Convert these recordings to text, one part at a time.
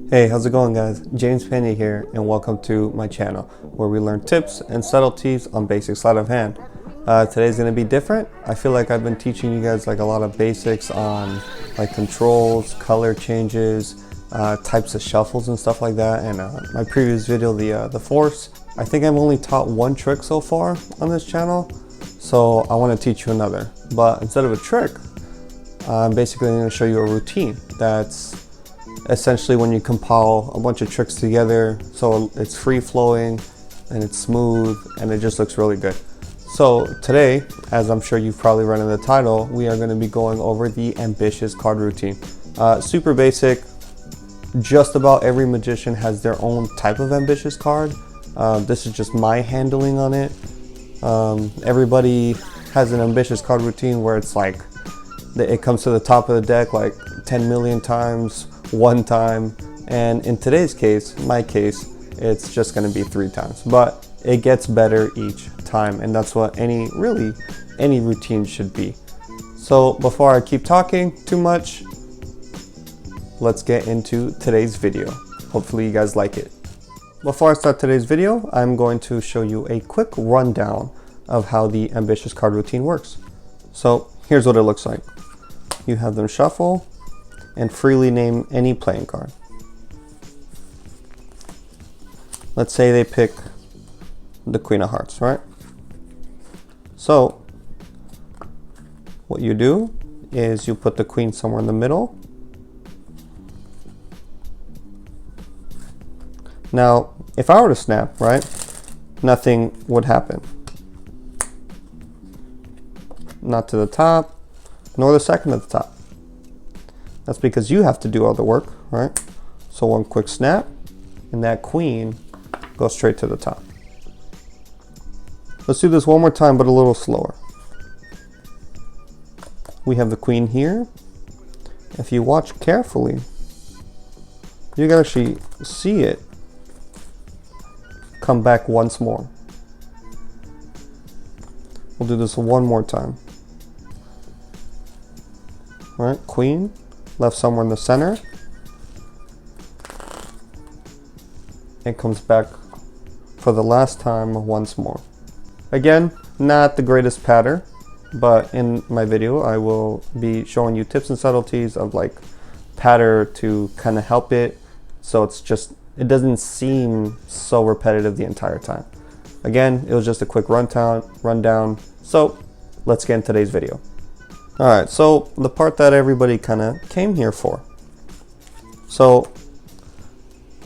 Hey, how's it going, guys? James Pena here, and welcome to my channel where we learn tips and subtleties on basic sleight of hand. Today's going to be different. I feel like I've been teaching you guys like a lot of basics on like controls, color changes, types of shuffles and stuff like that. And my previous video, the force, I think I've only taught one trick so far on this channel, so I want to teach you another. But instead of a trick, I'm basically going to show you a routine that's essentially when you compile a bunch of tricks together so it's free flowing and it's smooth and it just looks really good. So today, as I'm sure you've probably read in the title, we are going to be going over the ambitious card routine. Super basic. Just about every magician has their own type of ambitious card. This is just my handling on it. Everybody has an ambitious card routine where it's like it comes to the top of the deck like 10 million times one time, and in today's case, my case, it's just going to be 3 times, but it gets better each time, and that's what any routine should be. So before I keep talking too much, let's get into today's video. Hopefully you guys like it. Before I start today's video, I'm going to show you a quick rundown of how the ambitious card routine works. So here's what it looks like. You have them shuffle and freely name any playing card. Let's say they pick the Queen of Hearts, right? So what you do is you put the Queen somewhere in the middle. Now, if I were to snap, right, nothing would happen. Not to the top, nor the second at the top. That's because you have to do all the work, right? So one quick snap, and that Queen goes straight to the top. Let's do this one more time, but a little slower. We have the Queen here. If you watch carefully, you can actually see it come back once more. We'll do this one more time. All right, Queen left somewhere in the center. It comes back for the last time once more. Again, not the greatest pattern, but in my video I will be showing you tips and subtleties of like pattern to kind of help it, so it doesn't seem so repetitive the entire time. Again, it was just a quick rundown. So let's get into today's video. All right, so the part that everybody kind of came here for. So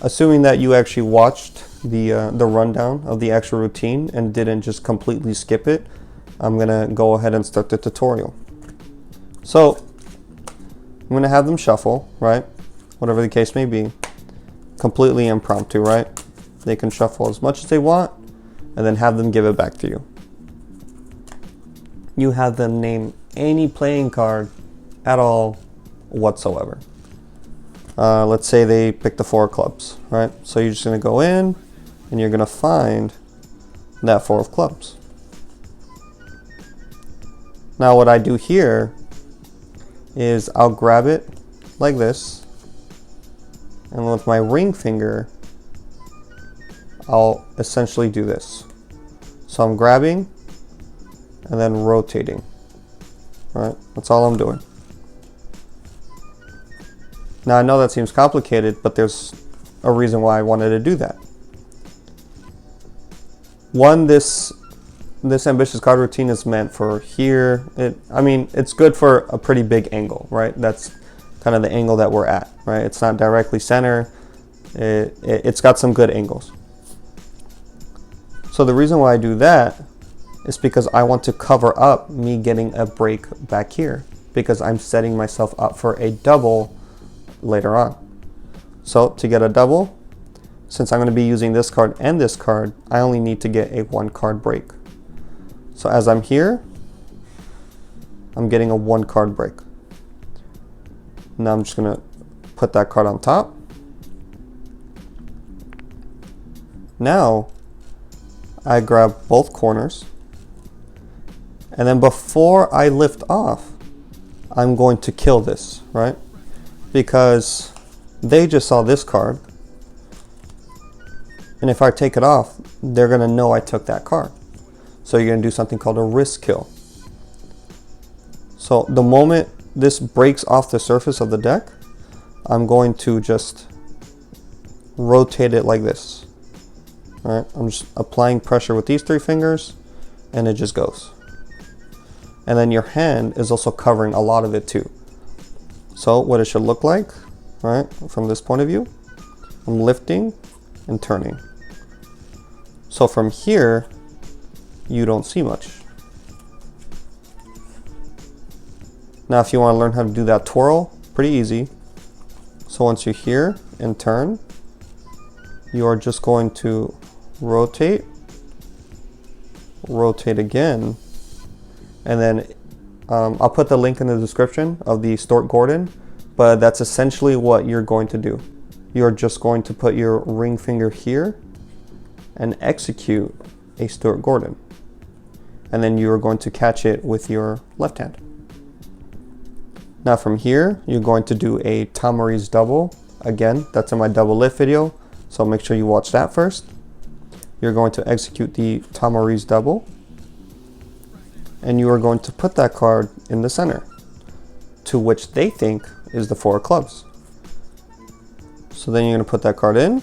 assuming that you actually watched the rundown of the actual routine and didn't just completely skip it, I'm gonna go ahead and start the tutorial. So I'm gonna have them shuffle, right? Whatever the case may be, completely impromptu, right? They can shuffle as much as they want and then have them give it back to you. You have them name any playing card at all whatsoever. Let's say they pick the 4 of clubs, right? So you're just gonna go in and you're gonna find that 4 of clubs. Now what I do here is I'll grab it like this, and with my ring finger I'll essentially do this. So I'm grabbing and then rotating. All right, that's all I'm doing. Now I know that seems complicated, but there's a reason why I wanted to do that. One, this ambitious card routine is meant for here. I mean, it's good for a pretty big angle, right? That's kind of the angle that we're at, right? It's not directly center. It's got some good angles. So the reason why I do that is because I want to cover up me getting a break back here, because I'm setting myself up for a double later on. So to get a double, since I'm going to be using this card and this card, I only need to get a 1 card break. So as I'm here, I'm getting a 1 card break. Now I'm just going to put that card on top. Now I grab both corners, and then before I lift off, I'm going to kill this, right? Because They just saw this card, and if I take it off, they're going to know I took that card. So you're going to do something called a risk kill. So the moment this breaks off the surface of the deck, I'm going to just rotate it like this. All right, I'm just applying pressure with these 3 fingers, and it just goes. And then your hand is also covering a lot of it too. So what it should look like, right, from this point of view, I'm lifting and turning. So from here, you don't see much. Now if you want to learn how to do that twirl, pretty easy. So once you're here and turn, you are just going to rotate, rotate again, and then I'll put the link in the description of the Stuart Gordon, but that's essentially what you're going to do. You're just going to put your ring finger here and execute a Stuart Gordon. And then you're going to catch it with your left hand. Now from here, you're going to do a Tamariz double. Again, that's in my double lift video, so make sure you watch that first. You're going to execute the Tamariz double, and you are going to put that card in the center, to which they think is the 4 of clubs. So then you're going to put that card in,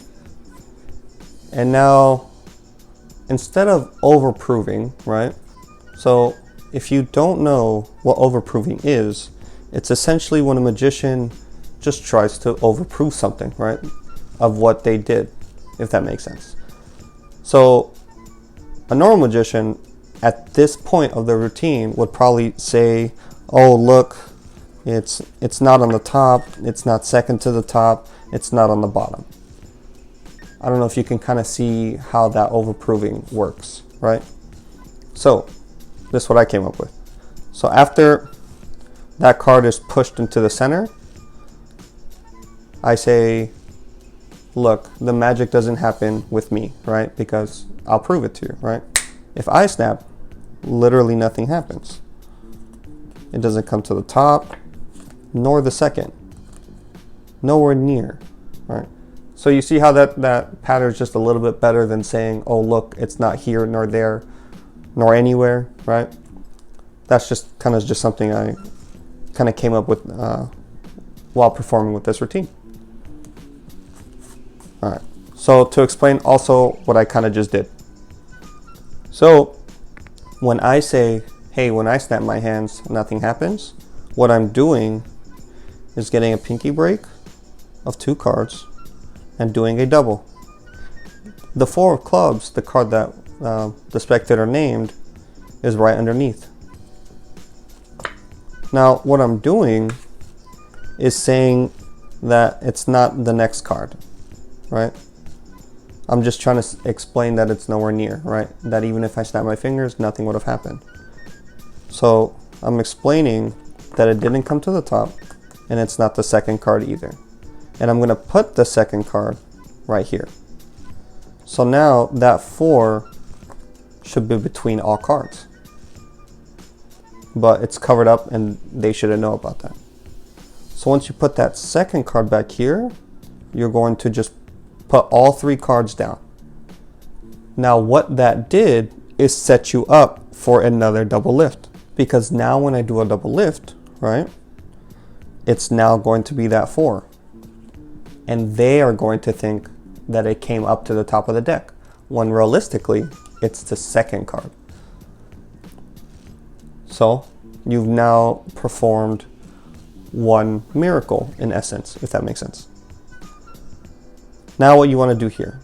and now instead of overproving, right? So if you don't know what overproving is, it's essentially when a magician just tries to overprove something, right, of what they did, if that makes sense. So a normal magician at this point of the routine would probably say, oh look, it's not on the top, it's not second to the top, it's not on the bottom. I don't know if you can kind of see how that overproving works, right? So this is what I came up with. So after that card is pushed into the center, I say, look, the magic doesn't happen with me, right? Because I'll prove it to you, right? If I snap, literally nothing happens. It doesn't come to the top, nor the second. Nowhere near, right? So you see how that pattern is just a little bit better than saying, oh look, it's not here, nor there, nor anywhere, right? That's just kind of just something I kind of came up with while performing with this routine. All right, so to explain also what I kind of just did. So when I say, hey, when I snap my hands, nothing happens, what I'm doing is getting a pinky break of 2 cards and doing a double. The 4 of clubs, the card that the spectator named, is right underneath. Now what I'm doing is saying that it's not the next card, right? I'm just trying to explain that it's nowhere near, right? That even if I snap my fingers, nothing would have happened. So I'm explaining that it didn't come to the top, and it's not the second card either. And I'm going to put the second card right here. So now that 4 should be between all cards. But it's covered up and they shouldn't know about that. So once you put that second card back here, you're going to just put all 3 cards down. Now what that did is set you up for another double lift. Because now when I do a double lift, right, it's now going to be that 4. And they are going to think that it came up to the top of the deck, when realistically, it's the second card. So you've now performed one miracle in essence, if that makes sense. Now what you want to do here.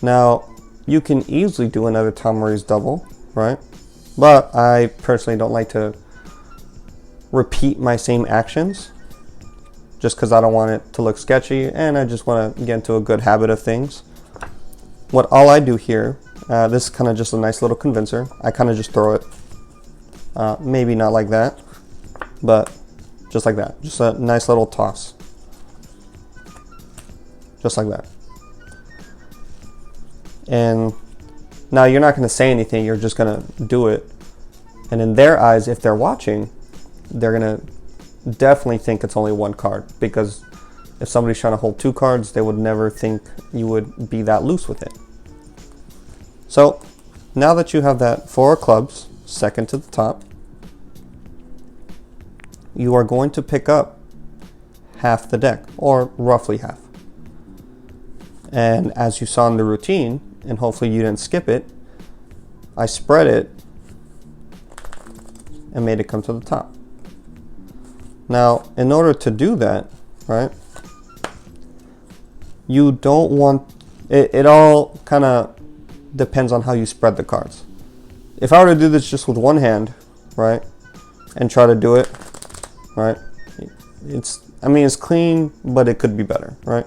Now you can easily do another Tamariz double, right? But I personally don't like to repeat my same actions just because I don't want it to look sketchy, and I just want to get into a good habit of things. What all I do here, this is kind of just a nice little convincer. I kind of just throw it, maybe not like that, but just like that. Just a nice little toss. Just like that. And now you're not going to say anything, you're just going to do it. And in their eyes, if they're watching, they're going to definitely think it's only one card, because If somebody's trying to hold 2 cards, they would never think you would be that loose with it. So now that you have that 4 of clubs, second to the top, you are going to pick up half the deck, or roughly half. And as you saw in the routine, and hopefully you didn't skip it, I spread it and made it come to the top. Now, in order to do that, right, you don't want, it all kind of depends on how you spread the cards. If I were to do this just with one hand, right, and try to do it, right, it's clean, but it could be better, right?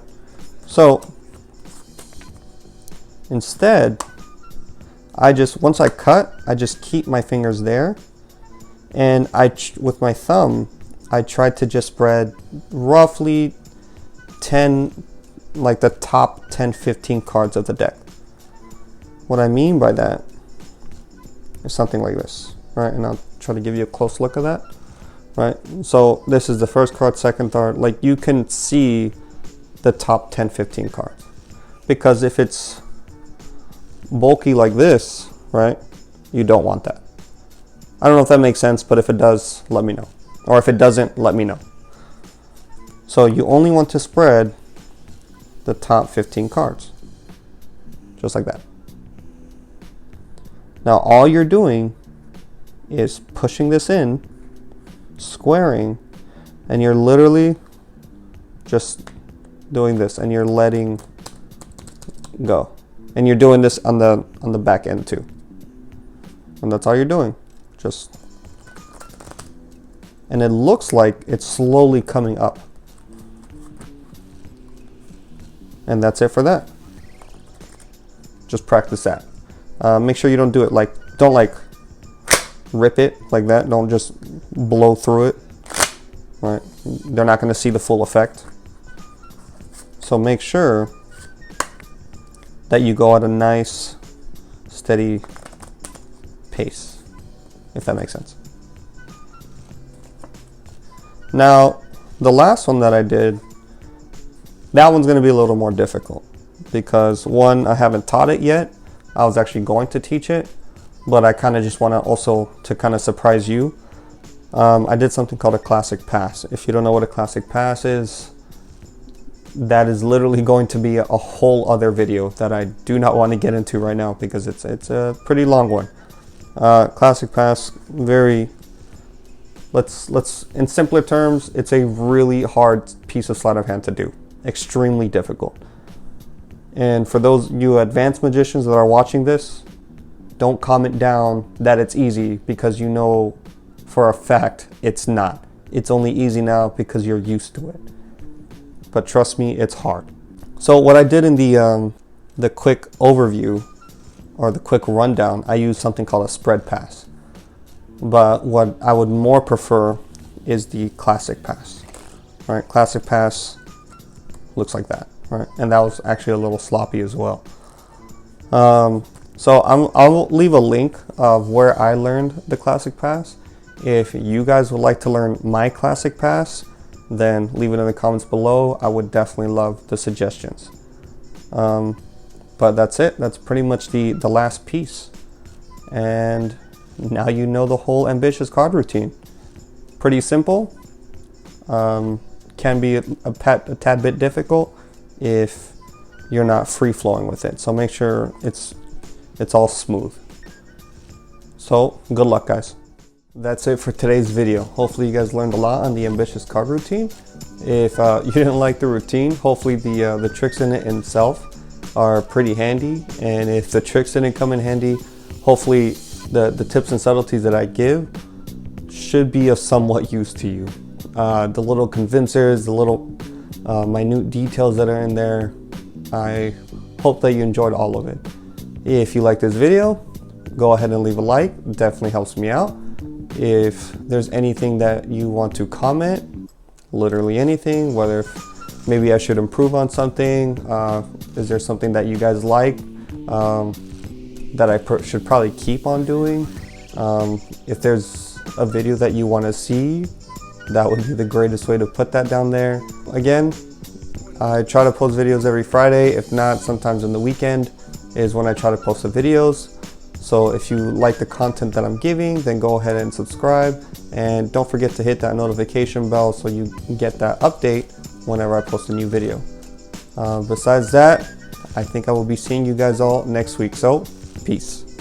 So instead, once I cut, I just keep my fingers there, and with my thumb, I try to just spread roughly 10, like the top 10, 15 cards of the deck. What I mean by that is something like this, right? And I'll try to give you a close look of that, right? So this is the first card, second card. Like, you can see the top 10, 15 cards. Because if it's bulky like this, right, you don't want that. I don't know if that makes sense, but if it does, let me know. Or if it doesn't, let me know. So you only want to spread the top 15 cards, just like that. Now all you're doing is pushing this in, squaring, and you're literally just doing this, and you're letting go. And you're doing this on the back end too. And that's all you're doing. And it looks like it's slowly coming up. And that's it for that. Just practice that. Make sure you don't do it don't rip it like that. Don't just blow through it, right? They're not going to see the full effect. So make sure that you go at a nice, steady pace, if that makes sense. Now, the last one that I did, that one's going to be a little more difficult because, one, I haven't taught it yet. I was actually going to teach it, but I kind of just want to also to kind of surprise you. I did something called a classic pass. If you don't know what a classic pass is, that is literally going to be a whole other video that I do not want to get into right now because it's a pretty long one. Classic pass, let's in simpler terms, it's a really hard piece of sleight of hand to do. Extremely difficult. And for those you advanced magicians that are watching this, don't comment down that it's easy, because you know for a fact it's not. It's only easy now because you're used to it. But trust me, it's hard. So what I did in the quick overview or the quick rundown, I used something called a spread pass. But what I would more prefer is the classic pass. All right, classic pass looks like that, right? And that was actually a little sloppy as well. So I'll leave a link of where I learned the classic pass. If you guys would like to learn my classic pass, then leave it in the comments below. I would definitely love the suggestions. But that's it. That's pretty much the last piece. And now you know the whole ambitious card routine. Pretty simple. Can be a tad bit difficult if you're not free flowing with it. So make sure it's all smooth. So good luck, guys. That's it for today's video. Hopefully you guys learned a lot on the ambitious card routine. If you didn't like the routine, hopefully the tricks in it itself are pretty handy. And if the tricks didn't come in handy, hopefully the tips and subtleties that I give should be of somewhat use to you. The little convincers, the little minute details that are in there, I hope that you enjoyed all of it. If you like this video, go ahead and leave a like. It definitely helps me out. If there's anything that you want to comment, literally anything, whether maybe I should improve on something, is there something that you guys like that I should probably keep on doing? If there's a video that you want to see, that would be the greatest way to put that down there. Again, I try to post videos every Friday. If not, sometimes in the weekend is when I try to post the videos. So if you like the content that I'm giving, then go ahead and subscribe. And don't forget to hit that notification bell so you get that update whenever I post a new video. Besides that, I think I will be seeing you guys all next week. So, peace.